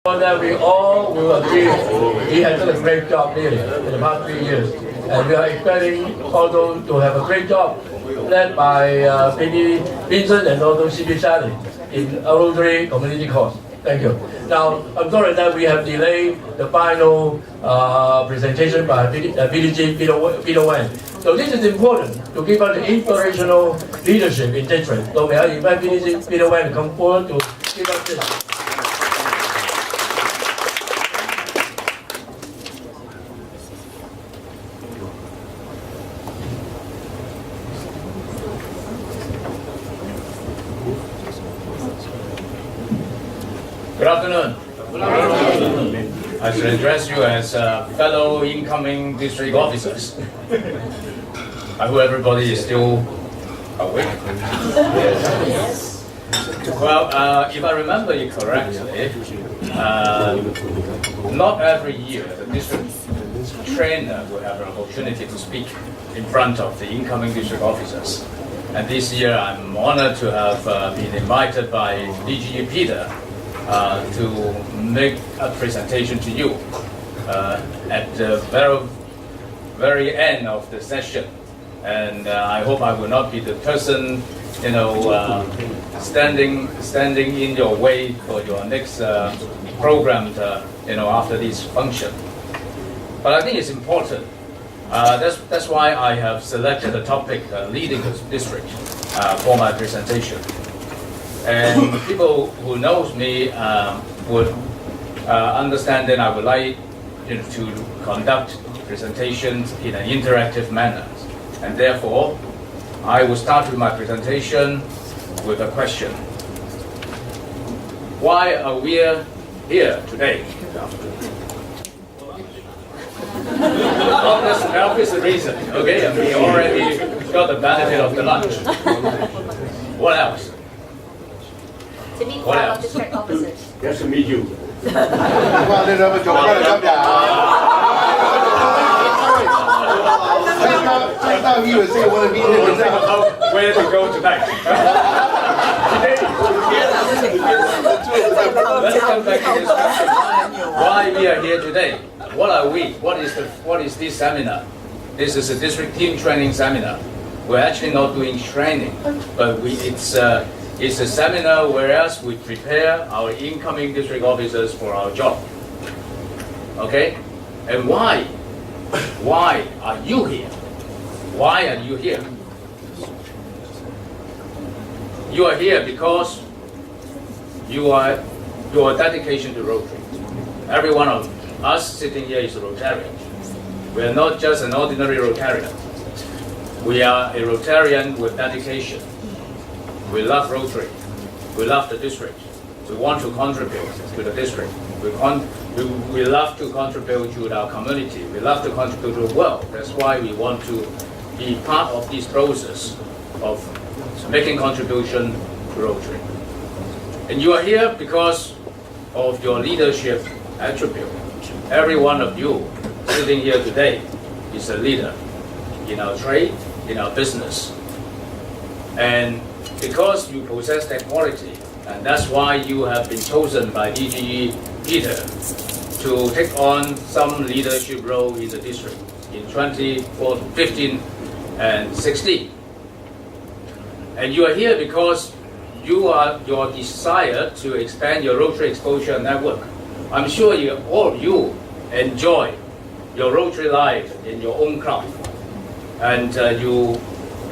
That we all will agree he has done a great job really in the past 3 years, and we are expecting also to have a great job led by PD Vincent and also CP Sally in Rotary Community Cause. Thank you. Now, I'm sorry that we have delayed the final presentation by PDG Peter Wan. So this is important to give us the inspirational leadership in district. So may I invite PDG Peter Wan to come forward to give us this. Good afternoon. I should address you as fellow incoming district officers. I hope everybody is still awake. Yes. Well, if I remember you correctly, not every year the district trainer will have an opportunity to speak in front of the incoming district officers. And this year I'm honored to have been invited by DG Peter to make a presentation to you at the very end of the session, and I hope I will not be the person, standing in your way for your next program, after this function. But I think it's important. That's why I have selected the topic leading the district for my presentation. And people who knows me would understand that I would like to conduct presentations in an interactive manner. And therefore, I will start with my presentation with a question. Why are we here today? Obvious reason, okay? And we already got the benefit of the lunch. What else? To meet fellow district officers. Yes, to meet you. I thought he was saying want to meet him where to go tonight. Let's come back to this question. Why we are here today? What are we? What is this seminar? This is a district team training seminar. We're actually not doing training, but it's a seminar whereas we prepare our incoming district officers for our job. Okay? And why? Why are you here? Why are you here? You are here because your dedication to Rotary. Every one of us sitting here is a Rotarian. We are not just an ordinary Rotarian. We are a Rotarian with dedication. We love Rotary. We love the district. We want to contribute to the district. We love to contribute to our community. We love to contribute to the world. That's why we want to be part of this process of making contribution to Rotary. And you are here because of your leadership attribute. Every one of you sitting here today is a leader in our trade, in our business. And because you possess that quality, and that's why you have been chosen by DG Peter to take on some leadership role in the district in 2015 and 16. And you are here because your desire to expand your Rotary exposure network. I'm sure all of you enjoy your Rotary life in your own club, and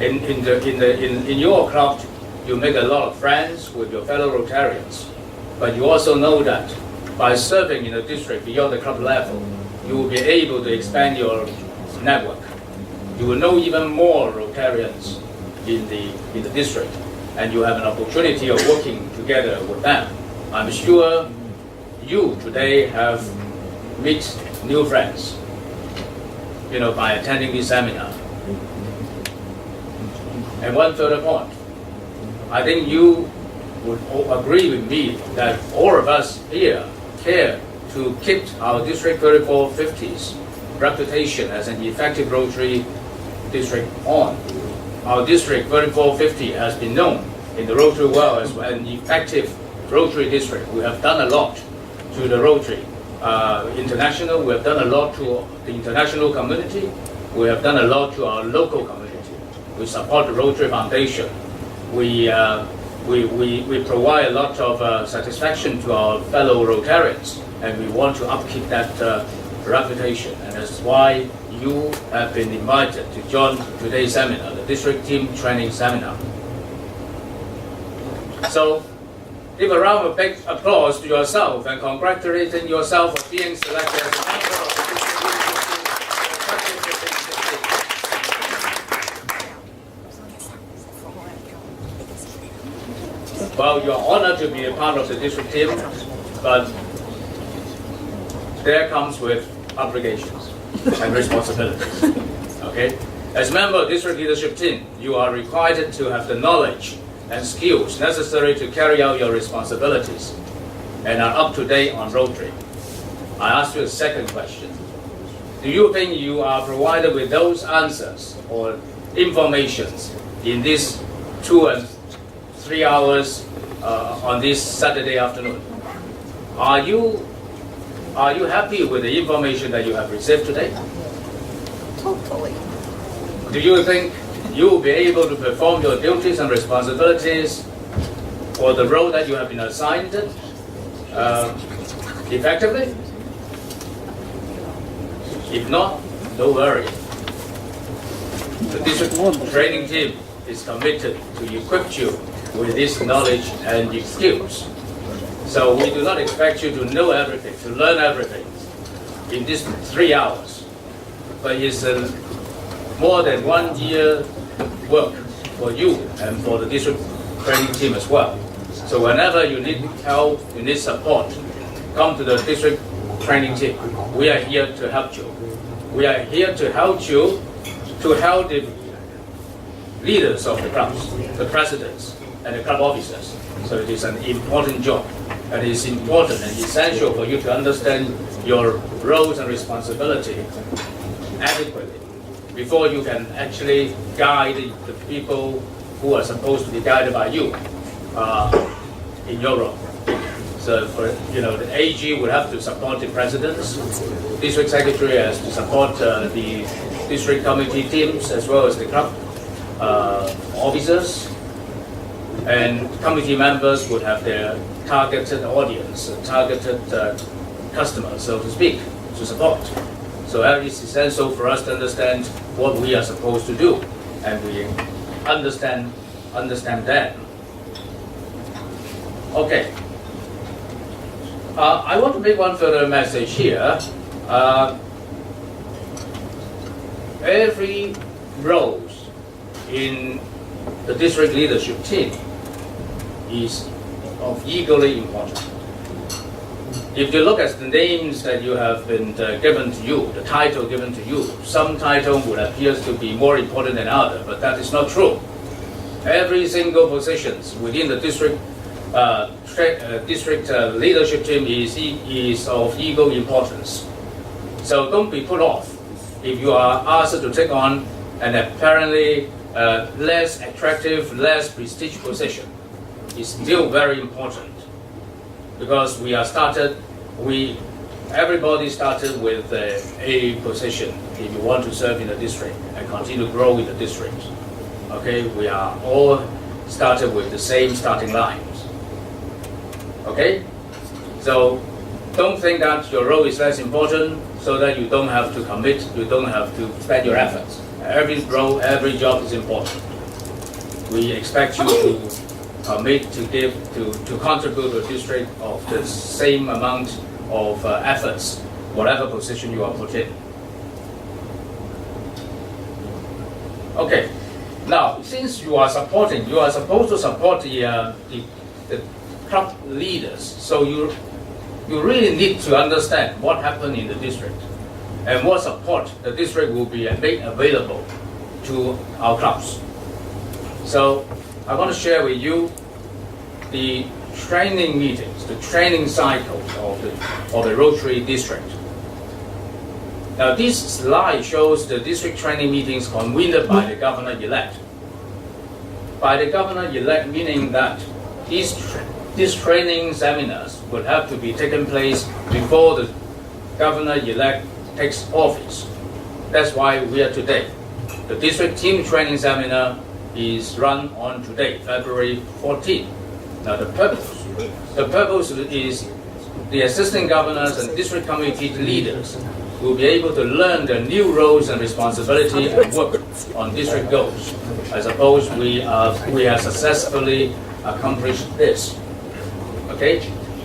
in your club you make a lot of friends with your fellow Rotarians. But you also know that by serving in the district beyond the club level, you will be able to expand your network. You will know even more Rotarians in the district, and you have an opportunity of working together with them. I'm sure you today have met new friends, by attending this seminar. And one further point, I think you would agree with me that all of us here care to keep our District 3450's reputation as an effective Rotary district on. Our District 3450 has been known in the Rotary world as an effective Rotary district. We have done a lot to the Rotary International. We have done a lot to the international community. We have done a lot to our local community. We support the Rotary Foundation. We provide a lot of satisfaction to our fellow Rotarians, and we want to upkeep that reputation. And that's why you have been invited to join today's seminar, the District Team Training Seminar. So, give a round of big applause to yourself and congratulating yourself for being selected as a member of the District. Well, you're honored to be a part of the district team, but there comes with obligations and responsibilities. Okay? As member of district leadership team, you are required to have the knowledge and skills necessary to carry out your responsibilities and are up to date on Rotary. I ask you a second question. Do you think you are provided with those answers or informations in these 2 and 3 hours on this Saturday afternoon? Are you happy with the information that you have received today? Totally. Do you think you will be able to perform your duties and responsibilities for the role that you have been assigned effectively? If not, don't worry. The district training team is committed to equip you with this knowledge and skills. So we do not expect you to know everything, to learn everything in these 3 hours. But it's more than 1 year work for you and for the district training team as well. So whenever you need help, you need support, come to the district training team. We are here to help you. We are here to help you, to help the leaders of the clubs, the presidents, and the club officers. So it is an important job, and it is important and essential for you to understand your roles and responsibility adequately before you can actually guide the people who are supposed to be guided by you in your role. So, the AG would have to support the presidents, district secretary has to support the district committee teams as well as the club officers, and committee members would have their targeted audience, targeted customers, so to speak, to support. So it is essential for us to understand what we are supposed to do, and we understand that. Okay. I want to make one further message here. Every role in the district leadership team is of equally important. If you look at the names that you have been given to you, the title given to you, some title would appear to be more important than other, but that is not true. Every single position within the district leadership team is of equal importance. So don't be put off if you are asked to take on an apparently less attractive, less prestigious position. It's still very important, because everybody started with a position if you want to serve in the district and continue to grow in the district. Okay, we are all started with the same starting lines. Okay, so don't think that your role is less important so that you don't have to commit, you don't have to spend your efforts. Every role, every job is important. We expect you to commit to contribute to a district of the same amount of efforts, whatever position you are put in. Okay, now since you are supposed to support the club leaders, so you really need to understand what happened in the district and what support the district will be made available to our clubs. So I want to share with you the training meetings, the training cycles of the Rotary district. Now this slide shows the district training meetings convened by the governor-elect. By the governor-elect meaning that these these training seminars would have to be taken place before the governor-elect takes office. That's why we are today. The district team training seminar is run on today, February 14. Now the purpose is the assistant governors and district committee leaders will be able to learn the new roles and responsibility and work on district goals. I suppose we have successfully accomplished this. Okay?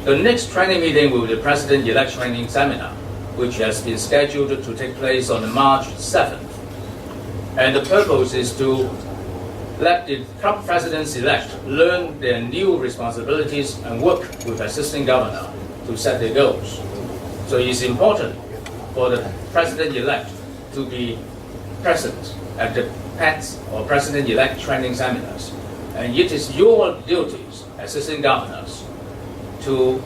The next training meeting will be the President-elect training seminar, which has been scheduled to take place on March 7th. And the purpose is to let the club presidents-elect learn their new responsibilities and work with assistant governor to set their goals. So it's important for the president-elect to be present at the PETS or president-elect training seminars. And it is your duties, assistant governors, to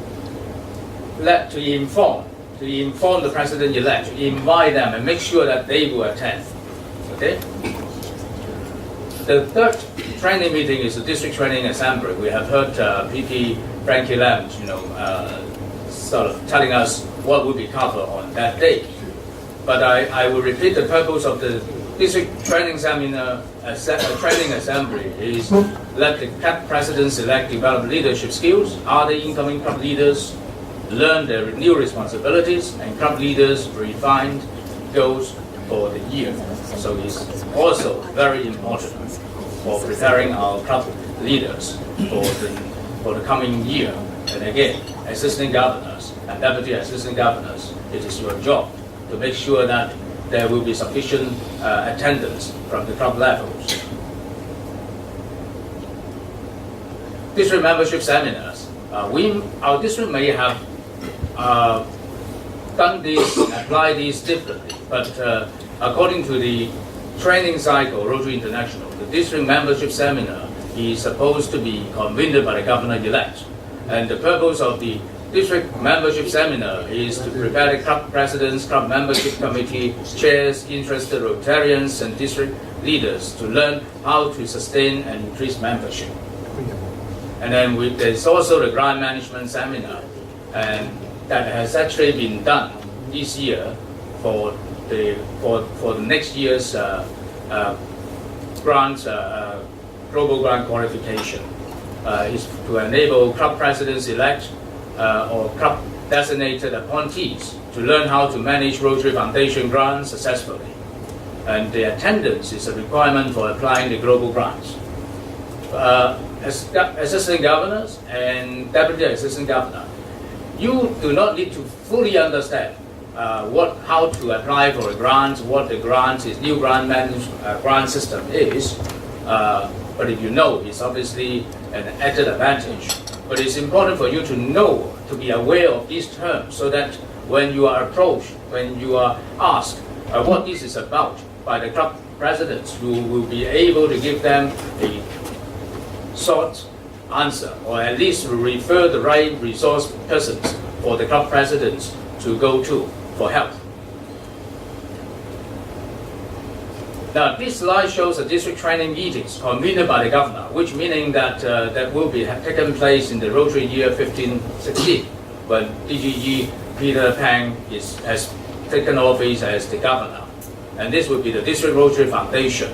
inform the president-elect, to invite them and make sure that they will attend. Okay? The third training meeting is the district training assembly. We have heard PT Frankie Lam, sort of telling us what will be covered on that day. But I will repeat the purpose of the district training seminar, training assembly is let the club presidents-elect develop leadership skills, other incoming club leaders learn their new responsibilities, and club leaders refine goals for the year. So it's also very important for preparing our club leaders for the coming year. And again, assistant governors and deputy assistant governors, it is your job to make sure that there will be sufficient attendance from the club levels. District membership seminars. Our district may have applied these differently, but according to the training cycle, Rotary International, the district membership seminar is supposed to be convened by the governor-elect. And the purpose of the district membership seminar is to prepare the club presidents, club membership committee chairs, interested Rotarians and district leaders to learn how to sustain and increase membership. And then there's also the grant management seminar, and that has actually been done this year for the next year's grants, global grant qualification. Is to enable club presidents-elect or club designated appointees to learn how to manage Rotary Foundation grants successfully. And the attendance is a requirement for applying the global grants. As assistant governors and deputy assistant governor, you do not need to fully understand how to apply for a grant, what the grant is, new grant grant system is. But if you know, it's obviously an added advantage. But it's important for you to know, to be aware of these terms, so that when you are approached, when you are asked what this is about by the club presidents, you will be able to give them a short answer, or at least refer the right resource persons for the club presidents to go to for help. Now, this slide shows the district training meetings convened by the governor, which meaning that that will be taken place in the Rotary year 15-16, when DTTS Peter Pang has taken office as the governor. And this will be the District Rotary Foundation,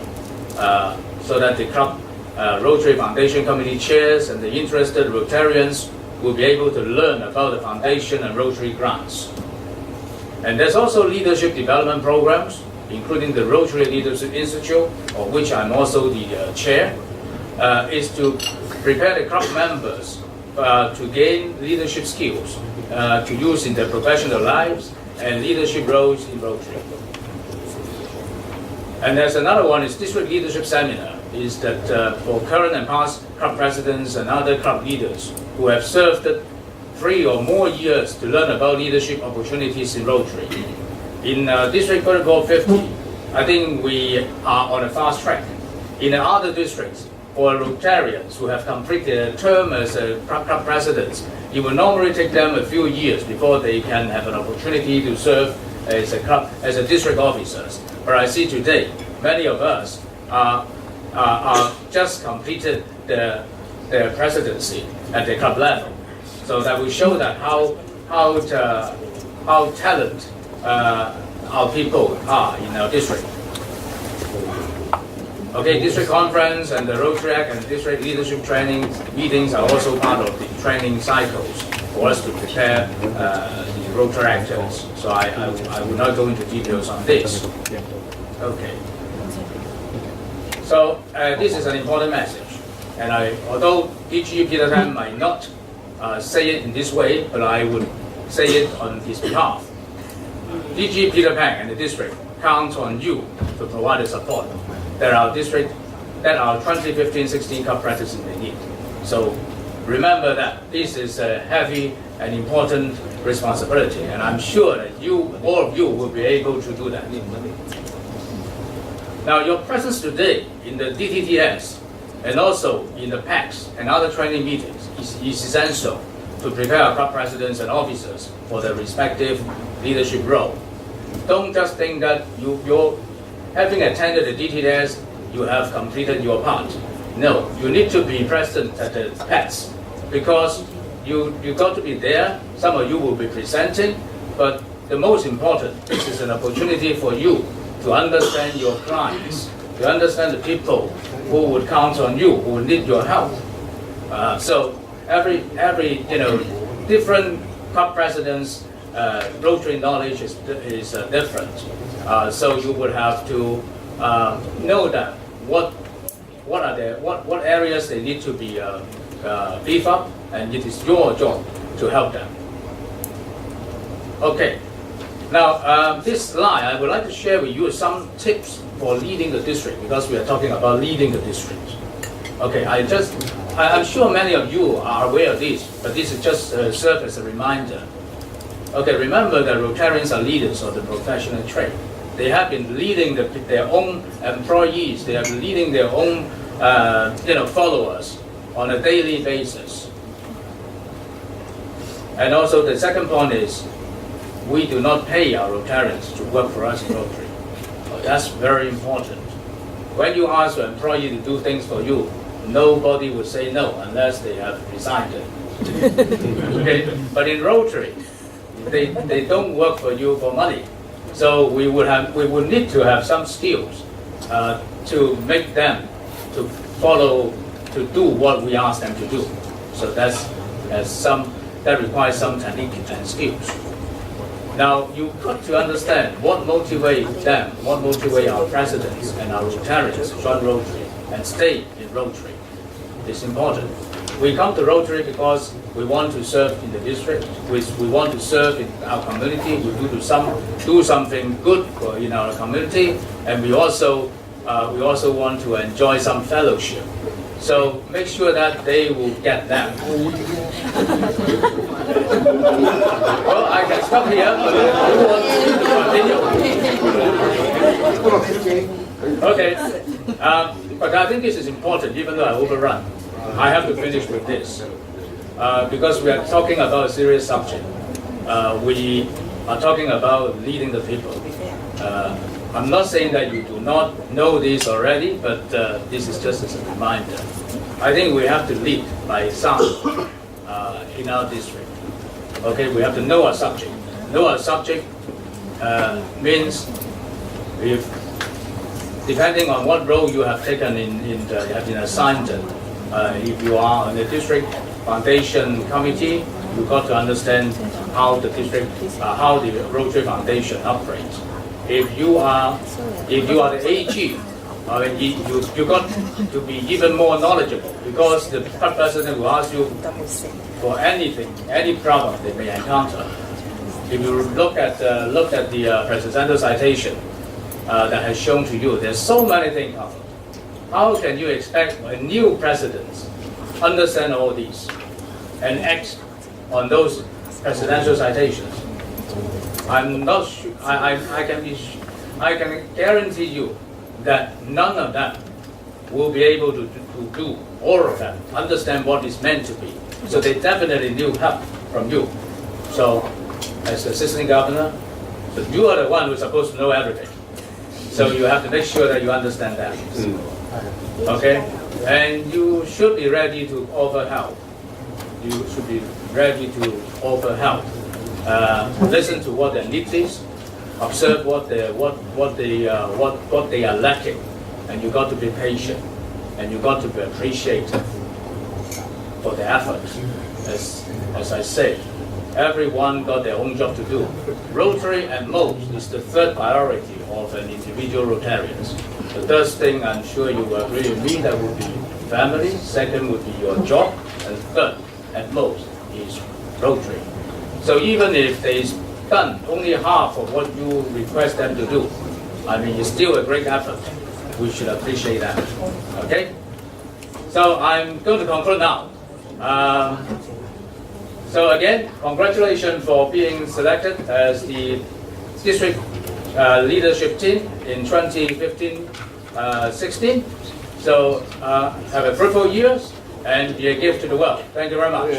so that the club Rotary Foundation Committee chairs and the interested Rotarians will be able to learn about the foundation and Rotary grants. And there's also leadership development programs, including the Rotary Leadership Institute, of which I'm also the chair, is to prepare the club members to gain leadership skills to use in their professional lives and leadership roles in Rotary. And there's another one, is District Leadership Seminar, is that for current and past club presidents and other club leaders who have served 3 or more years to learn about leadership opportunities in Rotary. In District Protocol 50, I think we are on a fast track. In the other districts, for Rotarians who have completed a term as a club presidents, it will normally take them a few years before they can have an opportunity to serve as a district officers. But I see today, many of us are just completed the their presidency at the club level. So that will show that how talented our people are in our district. Okay, district conference and the Rotary Act and district leadership training meetings are also part of the training cycles for us to prepare the Rotary actors. So I will not go into details on this. Okay. So this is an important message. And although DG Peter Tan might not say it in this way, but I would say it on his behalf. DG Peter Pan and the district count on you to provide the support that our district, that our 2015-16 Cup practicing they need. So remember that this is a heavy and important responsibility, and I'm sure that you, all of you, will be able to do that. Now, your presence today in the DTTS and also in the PACs and other training meetings is essential to prepare our club presidents and officers for their respective leadership role. Don't just think that you're having attended the DTTS, you have completed your part. No, you need to be present at the PACs because you got to be there. Some of you will be presenting, but the most important, this is an opportunity for you to understand your clients, to understand the people who would count on you, who would need your help. So every different club presidents' Rotary knowledge is different. So you would have to know that what areas they need to be beef up, and it is your job to help them. Okay. Now, this slide, I would like to share with you some tips for leading the district, because we are talking about leading the district. Okay, I'm sure many of you are aware of this, but this is just serve as a reminder. Okay, remember that Rotarians are leaders of the professional trade. They have been leading their own employees, they have been leading their own followers on a daily basis. And also the second point is, we do not pay our Rotarians to work for us in Rotary. That's very important. When you ask your employee to do things for you, nobody would say no unless they have resigned it. Okay? But in Rotary, they don't work for you for money. So we would need to have some skills to make them to follow, to do what we ask them to do. So that requires some technique and skills. Now, you've got to understand what motivates them, what motivates our presidents and our Rotarians to join Rotary and stay in Rotary. It's important. We come to Rotary because we want to serve in the district, we want to serve in our community, we do something good in our community, and we also want to enjoy some fellowship. So make sure that they will get that. Well, I can stop here, but who wants to continue? Okay, but I think this is important, even though I overrun. I have to finish with this, because we are talking about a serious subject. We are talking about leading the people. I'm not saying that you do not know this already, but this is just as a reminder. I think we have to lead by example in our district. Okay, we have to know our subject. Know our subject means, if depending on what role you have taken you have been assigned. If you are on the district foundation committee, you've got to understand how the how the Rotary Foundation operates. If you are the AG, you got to be even more knowledgeable, because the club president will ask you for anything, any problem they may encounter. If you look at the presidential citation that has shown to you, there's so many things covered. How can you expect a new president understand all these and act on those presidential citations? I'm not sure. I can guarantee you that none of them will be able to do all of that, understand what is meant to be. So they definitely need help from you. So, as assistant governor, so you are the one who's supposed to know everything. So you have to make sure that you understand that. Okay? And you should be ready to offer help. You should be ready to offer help. Listen to what their needs is, observe what they are lacking, and you got to be patient, and you got to be appreciated for the effort. As I said, everyone got their own job to do. Rotary at most is the third priority of an individual Rotarian. The third thing, I'm sure you will agree with me, that would be family. Second would be your job, and third, at most, is Rotary. So even if they've done only half of what you request them to do, I mean, it's still a great effort. We should appreciate that. Okay? So I'm going to conclude now. So again, congratulations for being selected as the district leadership team in 2015-16. So have a fruitful year and be a gift to the world. Thank you very much.